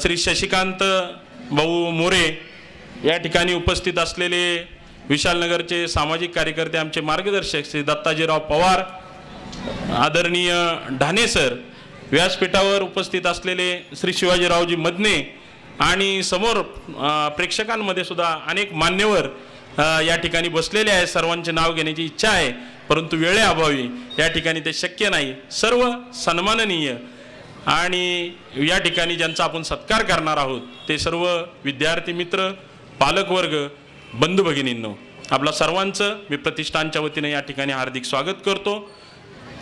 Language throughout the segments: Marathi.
श्री शशिकांत भाऊ मोरे या ठिकाणी उपस्थित असलेले विशालनगरचे सामाजिक कार्यकर्ते, आमचे मार्गदर्शक श्री दत्ताजीराव पवार, आदरणीय ढाणे सर, व्यासपीठावर उपस्थित असलेले श्री शिवाजीरावजी मदने आणि समोर प्रेक्षकांमध्ये सुद्धा अनेक मान्यवर या ठिकाणी बसलेले आहेत. सर्वांचे नाव घेण्याची इच्छा आहे, परंतु वेळेअभावी या ठिकाणी ते शक्य नाही. सर्व सन्माननीय आणि या ठिकाणी ज्यांचा आपण सत्कार करणार आहोत ते सर्व विद्यार्थी मित्र, पालकवर्ग, बंधू भगिनींनो, आपला सर्वांचं मी प्रतिष्ठानच्या वतीने या ठिकाणी हार्दिक स्वागत करतो.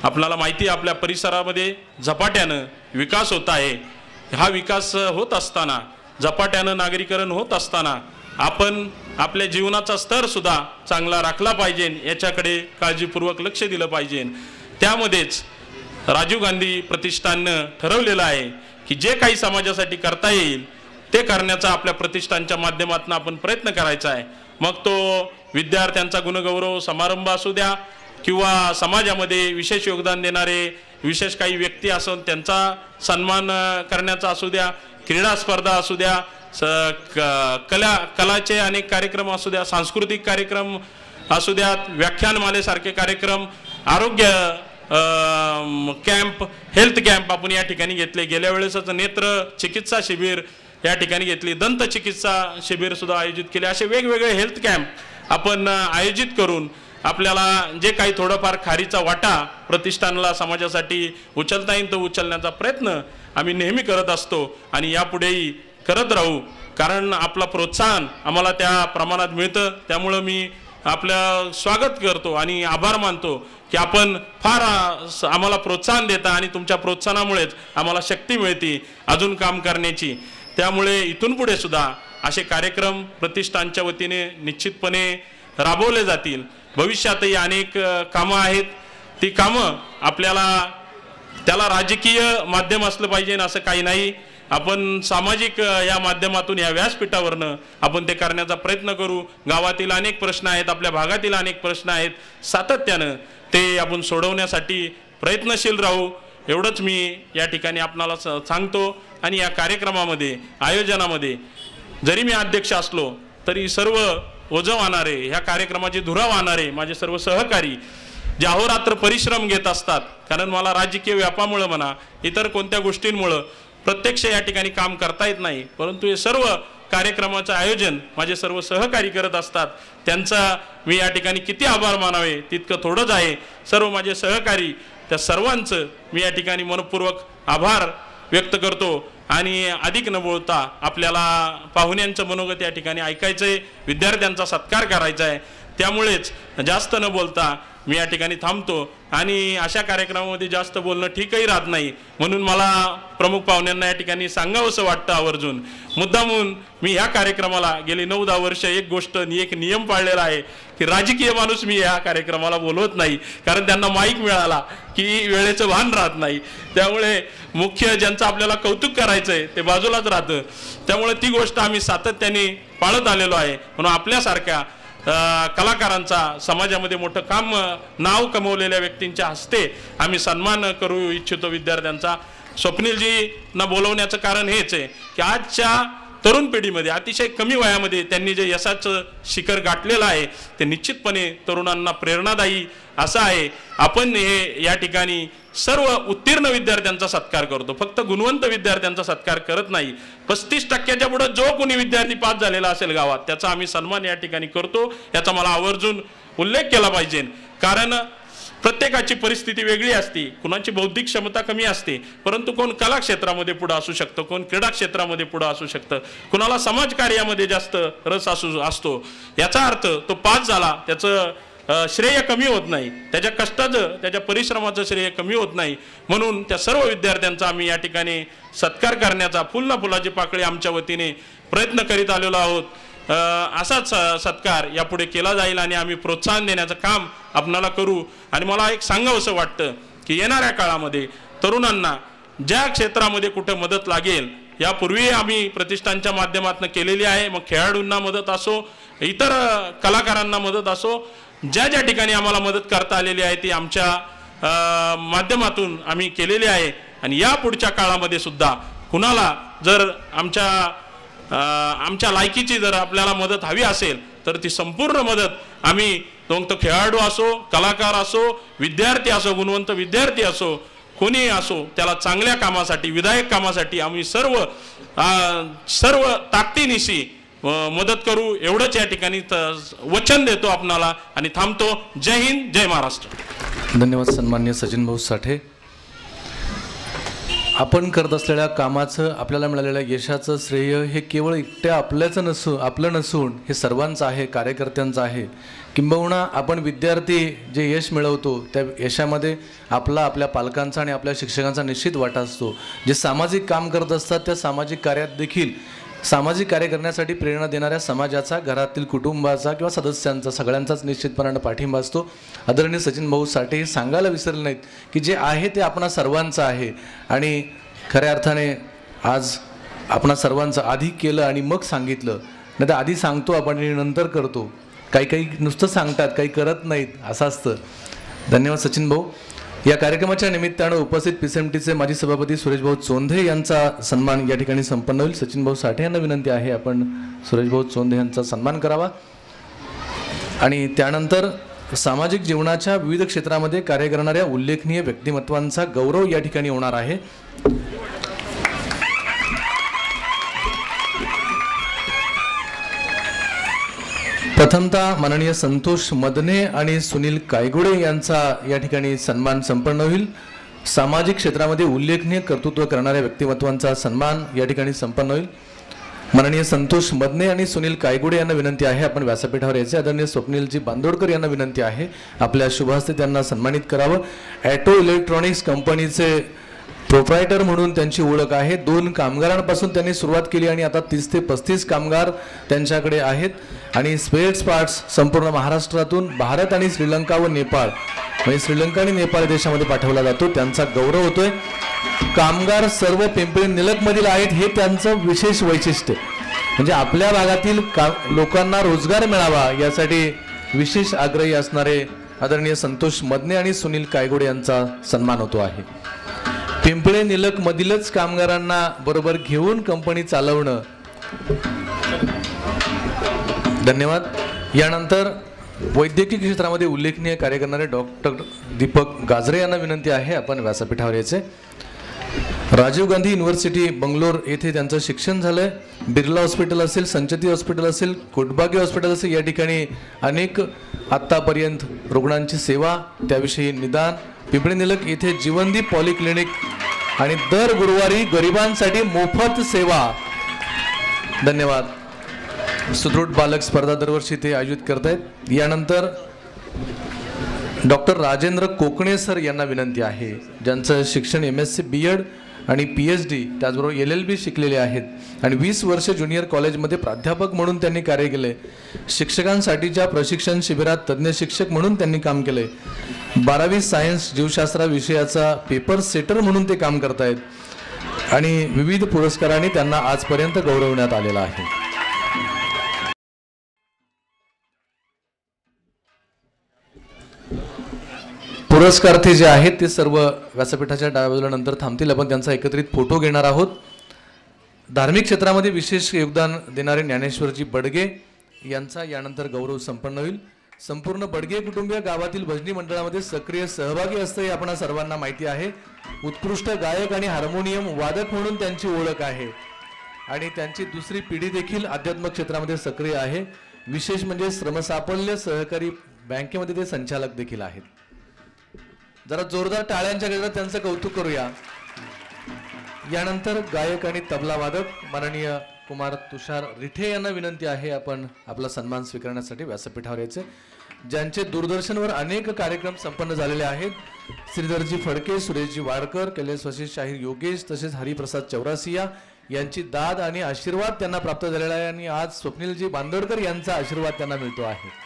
आपल्याला माहिती आहे, आपल्या परिसरामध्ये झपाट्यानं विकास होत आहे. हा विकास होत असताना, झपाट्यानं नागरीकरण होत असताना आपण आपल्या जीवनाचा स्तर सुद्धा चांगला राखला पाहिजे, याच्याकडे काळजीपूर्वक लक्ष दिलं पाहिजे. त्यामध्येच राजीव गांधी प्रतिष्ठाननं ठरवलेलं आहे की जे काही समाजासाठी करता येईल ते करण्याचा आपल्या प्रतिष्ठानच्या माध्यमातून आपण प्रयत्न करायचा आहे. मग तो विद्यार्थ्यांचा गुणगौरव समारंभ असू द्या किंवा समाजामध्ये विशेष योगदान देणारे विशेष काही व्यक्ती असून त्यांचा सन्मान करण्याचा असू द्या, क्रीडा स्पर्धा असू द्या, कलाचे अनेक कार्यक्रम असू द्या, सांस्कृतिक कार्यक्रम असू द्यात, व्याख्यानमालेसारखे कार्यक्रम, आरोग्य कॅम्प, हेल्थ कॅम्प आपण या ठिकाणी घेतले. गेल्या वेळेसच नेत्र चिकित्सा शिबिर या ठिकाणी घेतली, दंत चिकित्सा शिबिर सुद्धा आयोजित केले. असे वेगवेगळे हेल्थ कॅम्प आपण आयोजित करून आपल्याला जे काही थोडंफार खारीचा वाटा प्रतिष्ठानला समाजासाठी उचलता येईल तो उचलण्याचा प्रयत्न आम्ही नेहमी करत असतो आणि यापुढेही करत राहू. कारण आपला प्रोत्साहन आम्हाला त्या प्रमाणात मिळतं. त्यामुळं मी आपलं स्वागत करतो आणि आभार मानतो की आपण फार आम्हाला प्रोत्साहन देता आणि तुमच्या प्रोत्साहनामुळेच आम्हाला शक्ती मिळते अजून काम करण्याची. त्यामुळे इथून पुढे सुद्धा असे कार्यक्रम प्रतिष्ठानच्या वतीने निश्चितपणे राबवले जातील. भविष्यातही अनेक कामं आहेत, ती कामं आपल्याला त्याला राजकीय माध्यम असलं पाहिजे असं काही नाही. आपण सामाजिक या माध्यमातून, या व्यासपीठावरनं आपण ते करण्याचा प्रयत्न करू. गावातील अनेक प्रश्न आहेत, आपल्या भागातील अनेक प्रश्न आहेत, सातत्यानं ते आपण सोडवण्यासाठी प्रयत्नशील राहू, एवढंच मी या ठिकाणी आपणाला सांगतो. आणि या कार्यक्रमामध्ये, आयोजनामध्ये जरी मी अध्यक्ष असलो तरी सर्व ओझं वाहणारे, ह्या कार्यक्रमाची धुरा वाहणारे माझे सर्व सहकारी जे अहोरात्र परिश्रम घेत असतात, कारण मला राजकीय व्यापामुळं म्हणा, इतर कोणत्या गोष्टींमुळं प्रत्यक्ष या ठिकाणी काम करता येत नाही, परंतु हे सर्व कार्यक्रमाचं आयोजन माझे सर्व सहकारी करत असतात. त्यांचा मी या ठिकाणी किती आभार मानावे तितकं थोडंच आहे. सर्व माझे सहकारी, त्या सर्वांचं मी या ठिकाणी मनपूर्वक आभार व्यक्त करतो. आणि अधिक न बोलता आपल्याला पाहुण्यांचं मनोगत या ठिकाणी ऐकायचं आहे, विद्यार्थ्यांचा सत्कार करायचा आहे. त्यामुळेच जास्त न बोलता मी या ठिकाणी थांबतो. आणि अशा कार्यक्रमामध्ये जास्त बोलणं ठीकही राहत नाही, म्हणून मला प्रमुख पाहुण्यांना या ठिकाणी सांगावंसं वाटतं आवर्जून. मुद्दामून मी ह्या कार्यक्रमाला गेली 9-10 वर्ष एक गोष्ट, एक नियम पाळलेला आहे की राजकीय माणूस मी या कार्यक्रमाला बोलवत नाही, कारण त्यांना माईक मिळाला की वेळेचं भान राहत नाही. त्यामुळे मुख्य ज्यांचं आपल्याला कौतुक करायचं आहे ते बाजूलाच राहतं. त्यामुळे ती गोष्ट आम्ही सातत्याने पाळत आलेलो आहे. म्हणून आपल्यासारख्या कलाकारांचा, समाजामध्ये मोठं काम, नाव कमवलेल्या व्यक्तींच्या हस्ते आम्ही सन्मान करू इच्छितो विद्यार्थ्यांचा. स्वप्नीलजींना बोलवण्याचं कारण हेच आहे की आजच्या तरुण पिढीमध्ये अतिशय कमी वयामध्ये त्यांनी जे यशाचं शिखर गाठलेलं आहे ते निश्चितपणे तरुणांना प्रेरणादायी असं आहे. आपण हे या ठिकाणी सर्व उत्तीर्ण विद्यार्थ्यांचा सत्कार करतो, फक्त गुणवंत विद्यार्थ्यांचा सत्कार करत नाही. 35% पुढे जो कोणी विद्यार्थी पास झालेला असेल गावात त्याचा आम्ही सन्मान या ठिकाणी करतो. याचा मला आवर्जून उल्लेख केला पाहिजे, कारण प्रत्येकाची परिस्थिती वेगळी असते, कुणाची बौद्धिक क्षमता कमी असते, परंतु कोण कला क्षेत्रामध्ये पुढे असू शकतं, कोण क्रीडा क्षेत्रामध्ये पुढे असू शकतं, कुणाला समाजकार्यामध्ये जास्त रस असतो. याचा अर्थ तो पास झाला त्याचं श्रेय कमी होत नाही, त्याच्या कष्टाचं, त्याच्या परिश्रमाचं श्रेय कमी होत नाही. म्हणून त्या सर्व विद्यार्थ्यांचा आम्ही या ठिकाणी सत्कार करण्याचा फुल ना फुलाची पाकळी आमच्या वतीने प्रयत्न करीत आलेलो आहोत. असाच सत्कार यापुढे केला जाईल आणि आम्ही प्रोत्साहन देण्याचं काम आपणाला करू. आणि मला एक सांगावंसं वाटतं की येणाऱ्या काळामध्ये तरुणांना ज्या क्षेत्रामध्ये कुठे मदत लागेल, यापूर्वी आम्ही प्रतिष्ठानच्या माध्यमातून केलेली आहे, मग खेळाडूंना मदत असो, इतर कलाकारांना मदत असो, ज्या ज्या ठिकाणी आम्हाला मदत करता आलेली आहे ती आमच्या माध्यमातून आम्ही केलेली आहे. आणि या पुढच्या काळामध्ये सुद्धा कुणाला जर आमच्या लायकीची जर आपल्याला मदत हवी असेल तर ती संपूर्ण मदत आम्ही तो खेळाडू असो, कलाकार असो, विद्यार्थी असो, गुणवंत विद्यार्थी असो, कोणी असो, त्याला चांगल्या कामासाठी, विधायक कामासाठी आम्ही सर्व ताकदीनिशी मदत करू एवढंच या ठिकाणी वचन देतो आपणाला आणि थांबतो. जय हिंद, जय महाराष्ट्र. धन्यवाद सन्माननीय सचिन भाऊ साठे. आपण करत असलेल्या कामाचं, आपल्याला मिळालेल्या यशाचं श्रेय हे केवळ एकट्या आपलं नसून हे सर्वांचं आहे, कार्यकर्त्यांचं आहे. किंबहुना आपण विद्यार्थी जे यश मिळवतो त्या यशामध्ये आपल्या पालकांचा आणि आपल्या शिक्षकांचा निश्चित वाटा असतो. जे सामाजिक काम करत असतात त्या सामाजिक कार्यात देखील सामाजिक कार्य करण्यासाठी प्रेरणा देणाऱ्या समाजाचा, घरातील कुटुंबाचा किंवा सदस्यांचा, सगळ्यांचाच निश्चितपणाने पाठिंबा असतो. आदरणीय सचिन भाऊ साठे हे सांगायला विसरले नाहीत की जे आहे ते आपणा सर्वांचं आहे आणि खऱ्या अर्थाने आज आपणा सर्वांचं आधी केलं आणि मग सांगितलं. नाही तर आधी सांगतो आपण आणि नंतर करतो. काही नुसतं सांगतात, काही करत नाहीत, असं असतं. धन्यवाद सचिन भाऊ. या कार्यक्रमाच्या निमित्तानं उपस्थित PCMTचे माजी सभापती सुरेशभाऊ चोंधे यांचा सन्मान या ठिकाणी संपन्न होईल. सचिन भाऊ साठे यांना विनंती आहे आपण सुरेशभाऊ चोंधे यांचा सन्मान करावा आणि त्यानंतर सामाजिक जीवनाच्या विविध क्षेत्रामध्ये कार्य करणाऱ्या उल्लेखनीय व्यक्तिमत्वांचा गौरव या ठिकाणी होणार आहे. प्रथमतः माननीय संतोष मदने आणि सुनील कायगुडे यांचा या ठिकाणी सन्मान संपन्न होईल. सामाजिक क्षेत्रामध्ये उल्लेखनीय कर्तृत्व करणाऱ्या व्यक्तिमत्वांचा सन्मान या ठिकाणी संपन्न होईल. माननीय संतोष मदने आणि सुनील कायगुडे यांना विनंती आहे आपण व्यासपीठावर यायचे. आदरणीय स्वप्नीलजी बांदोडकर यांना विनंती आहे आपल्या शुभहस्ते त्यांना सन्मानित करावं. ॲटो इलेक्ट्रॉनिक्स कंपनीचे प्रोप्रायटर म्हणून त्यांची ओळख आहे. 2 कामगारांपासून त्यांनी सुरुवात केली आणि आता 30 ते 35 कामगार त्यांच्याकडे आहेत आणि स्पेअर्स पार्ट्स संपूर्ण महाराष्ट्रातून भारत आणि श्रीलंका व नेपाळ म्हणजे श्रीलंका आणि नेपाळ देशामध्ये पाठवला जातो. त्यांचा गौरव होतोय. कामगार सर्व पिंपरी निलखमधील आहेत हे त्यांचं विशेष वैशिष्ट्य. म्हणजे आपल्या भागातील लोकांना रोजगार मिळावा यासाठी विशेष आग्रही असणारे आदरणीय संतोष मदने आणि सुनील कायगुडे यांचा सन्मान होतो आहे. पिंपळे निलख मधीलच कामगारांना बरोबर घेऊन कंपनी चालवणं. धन्यवाद. यानंतर वैद्यकीय क्षेत्रामध्ये उल्लेखनीय कार्य करणारे डॉक्टर दीपक गाजरे यांना विनंती आहे आपण व्यासपीठावर यायचे. राजीव गांधी युनिव्हर्सिटी बंगलोर येथे त्यांचं शिक्षण झालंय. बिर्ला हॉस्पिटल असेल, संचती हॉस्पिटल असेल, कोटबागे हॉस्पिटल असेल, या ठिकाणी अनेक आत्तापर्यंत रुग्णांची सेवा, त्याविषयी निदान. पिंपरी निलख येथे जीवनदीप पॉलिक्लिनिक आणि दर गुरुवारी गरिबांसाठी मोफत सेवा. धन्यवाद. सुदृढ बालक स्पर्धा दरवर्षी ते आयोजित करतायत. यानंतर डॉक्टर राजेंद्र कोकणे सर यांना विनंती आहे ज्यांचं शिक्षण MSc BEd आणि PhD त्याचबरोबर LLB शिकलेले आहेत आणि 20 वर्ष ज्युनियर कॉलेजमध्ये प्राध्यापक म्हणून त्यांनी कार्य केले. शिक्षकांसाठीच्या प्रशिक्षण शिबिरात तज्ज्ञ शिक्षक म्हणून त्यांनी काम केले. 12वी सायन्स जीवशास्त्र विषयाचा पेपर सेटर म्हणून ते काम करतायत आणि विविध पुरस्कारांनी त्यांना आजपर्यंत गौरवण्यात आलेला आहे. पुरस्कार्थी जे आहेत ते सर्व व्यासपीठाच्या डाव्या बाजूला नंतर थांबतील. आपण त्यांचा एकत्रित फोटो घेणार आहोत. धार्मिक क्षेत्रामध्ये विशेष योगदान देणारे ज्ञानेश्वरजी बडगे यांचा यानंतर गौरव संपन्न होईल. संपूर्ण बडगे कुटुंबीय गावातील भजनी मंडळामध्ये सक्रिय सहभागी असतं हे आपणा सर्वांना माहिती आहे. उत्कृष्ट गायक आणि हार्मोनियम वादक म्हणून त्यांची ओळख आहे आणि त्यांची दुसरी पिढी देखील अध्यात्म क्षेत्रामध्ये सक्रिय आहे. विशेष म्हणजे श्रमसाफल्य सहकारी बँकेमध्ये ते संचालक देखील आहेत. जरा जोरदार टाळ्यांच्या गजरात त्यांचं कौतुक करूया. यानंतर गायक आणि तबला वादक माननीय कुमार तुषार रिठे यांना विनंती आहे आपण आपला सन्मान स्वीकारण्यासाठी व्यासपीठावर यायचे. ज्यांचे दूरदर्शनवर अनेक कार्यक्रम संपन्न झालेले आहेत. श्रीधरजी फडके, सुरेशजी वाडकर, कैलासवासी शाहीर योगेश तसेच हरिप्रसाद चौरासिया यांची दाद आणि आशीर्वाद त्यांना प्राप्त झालेला आहे आणि आज स्वप्नीलजी बांदोडकर यांचा आशीर्वाद त्यांना मिळतो आहे.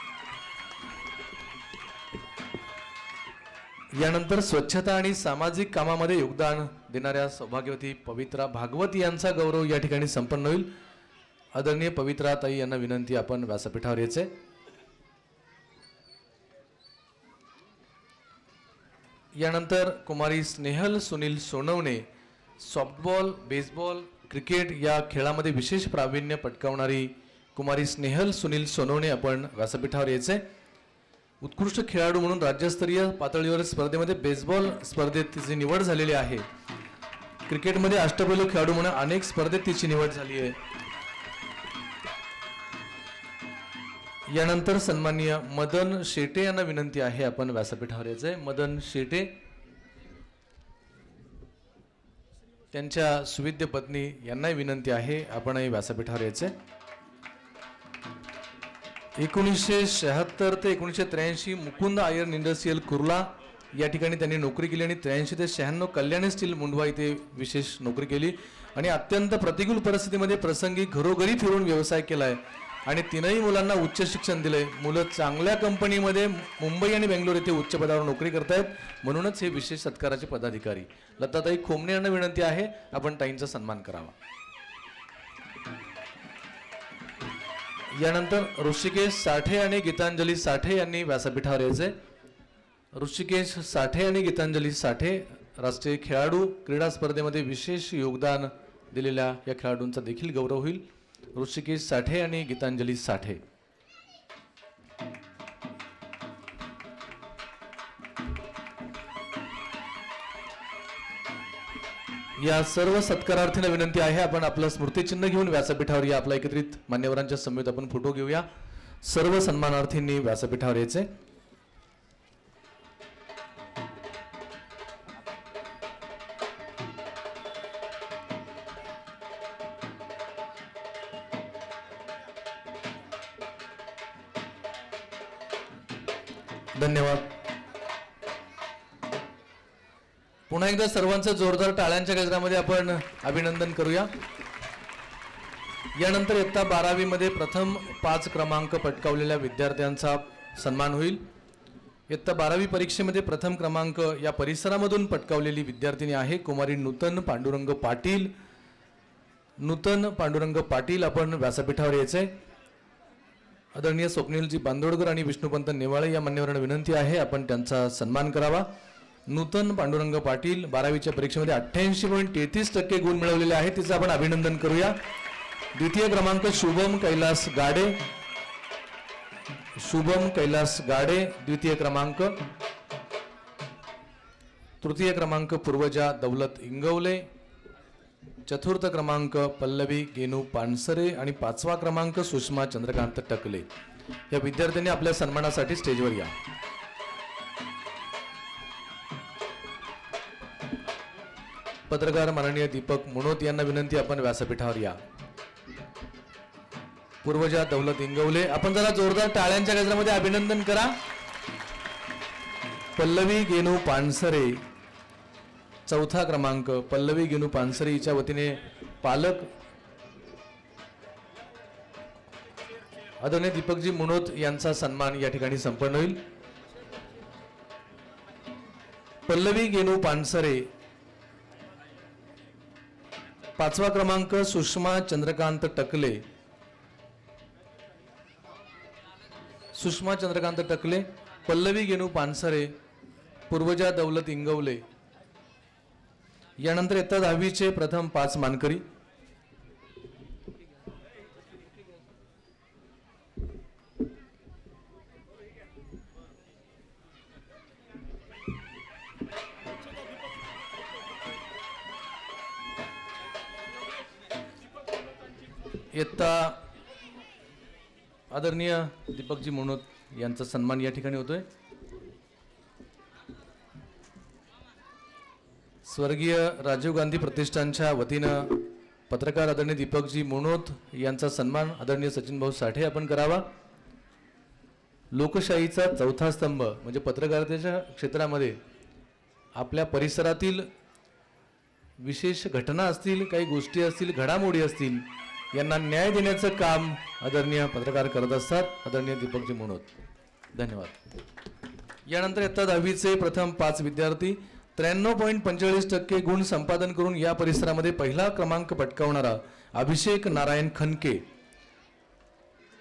यानंतर स्वच्छता आणि सामाजिक कामामध्ये योगदान देणाऱ्या सौभाग्यवती पवित्रा भागवत यांचा गौरव या ठिकाणी संपन्न होईल. आदरणीय पवित्रा ताई यांना विनंती आपण व्यासपीठावर यायचे. यानंतर कुमारी Snehal Sunil Sonawane softball, baseball, cricket या खेळामध्ये विशेष प्रावीण्य पटकावणारी कुमारी स्नेहल सुनील सोनवणे आपण व्यासपीठावर यायचे. उत्कृष्ट खेळाडू म्हणून राज्यस्तरीय पातळीवर स्पर्धेमध्ये बेसबॉल स्पर्धेत तिची निवड झालेली आहे. क्रिकेटमध्ये अष्टपैलू खेळाडू म्हणून अनेक स्पर्धेत तिची निवड झाली आहे. यानंतर सन्माननीय मदन शेटे यांना विनंती आहे आपण व्यासपीठावर यायचे. मदन शेटे त्यांच्या सुविद्य पत्नी यांनाही विनंती आहे आपणही व्यासपीठावर यायचे. 1976 ते 1983 मुकुंद आयर्न इंडस्ट्रियल कुर्ला या ठिकाणी त्यांनी नोकरी केली आणि 83 ते 96 कल्याणी स्टील मुंढवा इथे विशेष नोकरी केली आणि अत्यंत प्रतिकूल परिस्थितीमध्ये प्रसंगी घरोघरी फिरून व्यवसाय केलाय आणि तीनही मुलांना उच्च शिक्षण दिलंय. मुलं चांगल्या कंपनीमध्ये मुंबई आणि बेंगलोर येथे उच्च पदावर नोकरी करतायत, म्हणूनच हे विशेष सत्काराचे पदाधिकारी. लताताई खोमणे यांना विनंती आहे आपण ताईंचा सन्मान करावा. यानंतर ऋषिकेश साठे आणि गीतांजली साठे यांनी व्यासपीठावर यायचे. ऋषिकेश साठे आणि गीतांजली साठे राष्ट्रीय खेळाडू, क्रीडा स्पर्धेमध्ये विशेष योगदान दिलेल्या या खेळाडूंचा देखील गौरव होईल. ऋषिकेश साठे आणि गीतांजली साठे. या सर्व सत्कारार्थींना विनंती आहे आपण आपलं स्मृतिचिन्ह घेऊन व्यासपीठावर या. आपला एकत्रित मान्यवरांच्या समवेत आपण फोटो घेऊया. सर्व सन्मानार्थींनी व्यासपीठावर यायचे. धन्यवाद. पुन्हा एकदा सर्वांचं जोरदार टाळ्यांच्या गजरामध्ये आपण अभिनंदन करूया. यानंतर इयत्ता 12वी मध्ये प्रथम 5 क्रमांक पटकावलेल्या विद्यार्थ्यांचा सन्मान होईल. इयत्ता 12वी परीक्षेमध्ये प्रथम क्रमांक या परिसरामधून पटकावलेली विद्यार्थिनी आहे कुमारी नूतन पांडुरंग पाटील. नूतन पांडुरंग पाटील आपण व्यासपीठावर यायचे. आदरणीय स्वप्नीलजी बांदोडकर आणि विष्णुपंत नेवाळे या मान्यवरांना विनंती आहे आपण त्यांचा सन्मान करावा. नूतन पांडुरंग पाटील 12वीच्या परीक्षेमध्ये 88.33% गुण मिळवलेले आहेत, तिचं आपण अभिनंदन करूया. द्वितीय क्रमांक शुभम कैलास गाडे. शुभम कैलास गाडे द्वितीय क्रमांक. तृतीय क्रमांक पूर्वजा दौलत इंगवले. चतुर्थ क्रमांक पल्लवी गेनू पानसरे आणि 5वा क्रमांक सुषमा चंद्रकांत टकले. या विद्यार्थ्यांनी आपल्या सन्मानासाठी स्टेजवर या. पत्रकार माननीय दीपक मुनोत यांना विनंती आपण व्यासपीठावर या. पूर्वजा दौलत इंगवले आपण जरा जोरदार टाळ्यांच्या गजरामध्ये अभिनंदन करा. पल्लवी गेनू पानसरे चौथा क्रमांक. पल्लवी गेनू पानसरे हिच्या वतीने पालक आदरणीय दीपकजी मुनोत यांचा सन्मान या ठिकाणी संपन्न होईल. पल्लवी गेनू पानसरे. 5वा क्रमांक सुषमा चंद्रकांत टकले. सुषमा चंद्रकांत टकले, पल्लवी गेनू पानसरे, पूर्वजा दौलत इंगवले. यानंतर इयत्ता 10वीचे प्रथम 5 मानकरी. इयत्ता आदरणीय दीपकजी मुनोत यांचा सन्मान या ठिकाणी होतोय. स्वर्गीय राजीव गांधी प्रतिष्ठानच्या वतीनं पत्रकार आदरणीय दीपकजी मुनोत यांचा सन्मान आदरणीय सचिन भाऊ साठे आपण करावा. लोकशाहीचा चौथा स्तंभ म्हणजे पत्रकारितेच्या क्षेत्रामध्ये आपल्या परिसरातील विशेष घटना असतील, काही गोष्टी असतील, घडामोडी असतील, यांना न्याय देण्याचं काम आदरणीय पत्रकार करत असतात. आदरणीय दीपकजी मुनोत, धन्यवाद. यानंतर इयत्ता 10वीचे प्रथम 5 विद्यार्थी 93.45% गुण संपादन करून या परिसरामध्ये पहिला क्रमांक पटकावणारा अभिषेक नारायण खनके.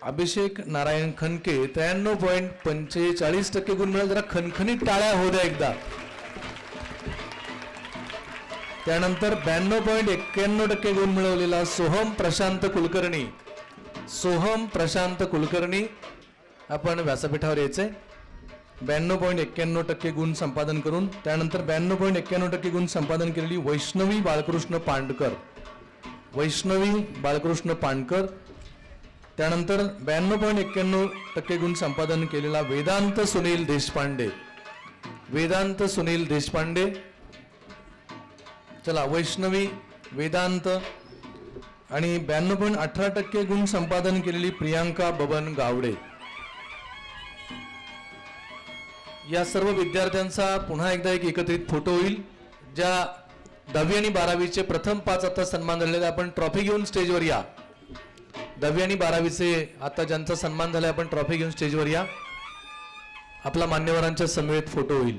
अभिषेक नारायण खनके 93.45% गुण मिळाले. जरा खणखणीत टाळ्या होऊ द्या एकदा. त्यानंतर 92.91% गुण मिळवलेला सोहम प्रशांत कुलकर्णी आपण व्यासपीठावर यायचंय. 92.91% गुण संपादन करून. त्यानंतर 92.91% गुण संपादन केलेली वैष्णवी बाळकृष्ण पांडकर. त्यानंतर 92.91% गुण संपादन केलेला वेदांत सुनील देशपांडे. चला, वैष्णवी, वेदांत आणि 92.18% गुण संपादन केलेली प्रियांका बबन गावडे. या सर्व विद्यार्थ्यांचा पुन्हा एकदा एक एकत्रित फोटो होईल. ज्या 10वी आणि 12वीचे प्रथम 5 आता सन्मान झालेले, आपण ट्रॉफी घेऊन स्टेजवर या. 10वी आणि 12वीचे आता ज्यांचा सन्मान झाला, आपण ट्रॉफी घेऊन स्टेजवर या. आपला मान्यवरांच्या समवेत फोटो होईल.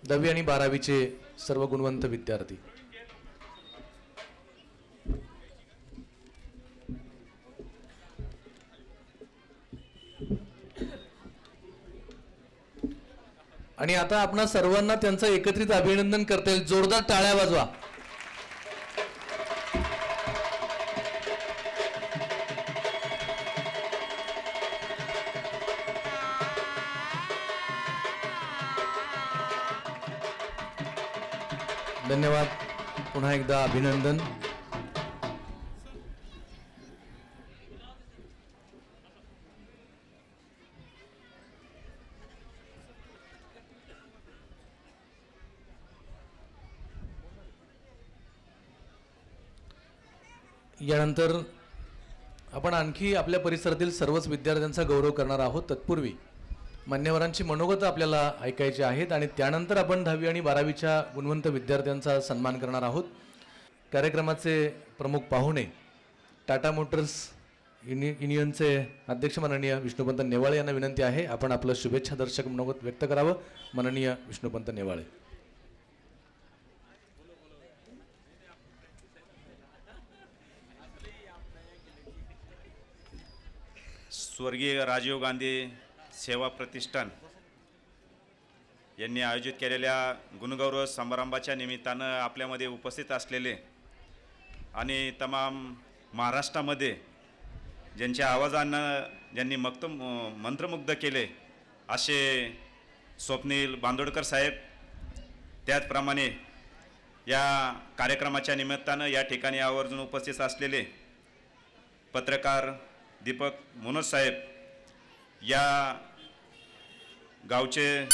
दहावी आणि 12वीचे सर्व गुणवंत विद्यार्थी. आणि आता आपणा सर्वांना त्यांचं एकत्रित अभिनंदन करता येईल. जोरदार टाळ्या वाजवा. धन्यवाद. पुन्हा एकदा अभिनंदन. यानंतर आपण आणखी आपल्या परिसरातील सर्वच विद्यार्थ्यांचा गौरव करणार आहोत. तत्पूर्वी मान्यवरांची मनोगत आपल्याला ऐकायची आहेत आणि त्यानंतर आपण 10वी आणि 12वीच्या गुणवंत विद्यार्थ्यांचा सन्मान करणार आहोत. कार्यक्रमाचे प्रमुख पाहुणे टाटा मोटर्स युनियनचे अध्यक्ष माननीय विष्णुपंत नेवाळे यांना विनंती आहे, आपण आपलं शुभेच्छा दर्शक मनोगत व्यक्त करावं. माननीय विष्णुपंत नेवाळे. स्वर्गीय राजीव गांधी सेवा प्रतिष्ठान यांनी आयोजित केलेल्या गुणगौरव समारंभाच्या निमित्तानं आपल्यामध्ये उपस्थित असलेले आणि तमाम महाराष्ट्रामध्ये ज्यांच्या आवाजानं ज्यांनी मंत्रमुग्ध केले असे स्वप्नील बांदोडकर साहेब, त्याचप्रमाणे या कार्यक्रमाच्या निमित्तानं या ठिकाणी आवर्जून उपस्थित असलेले पत्रकार दीपक मनोज साहेब, या गावचे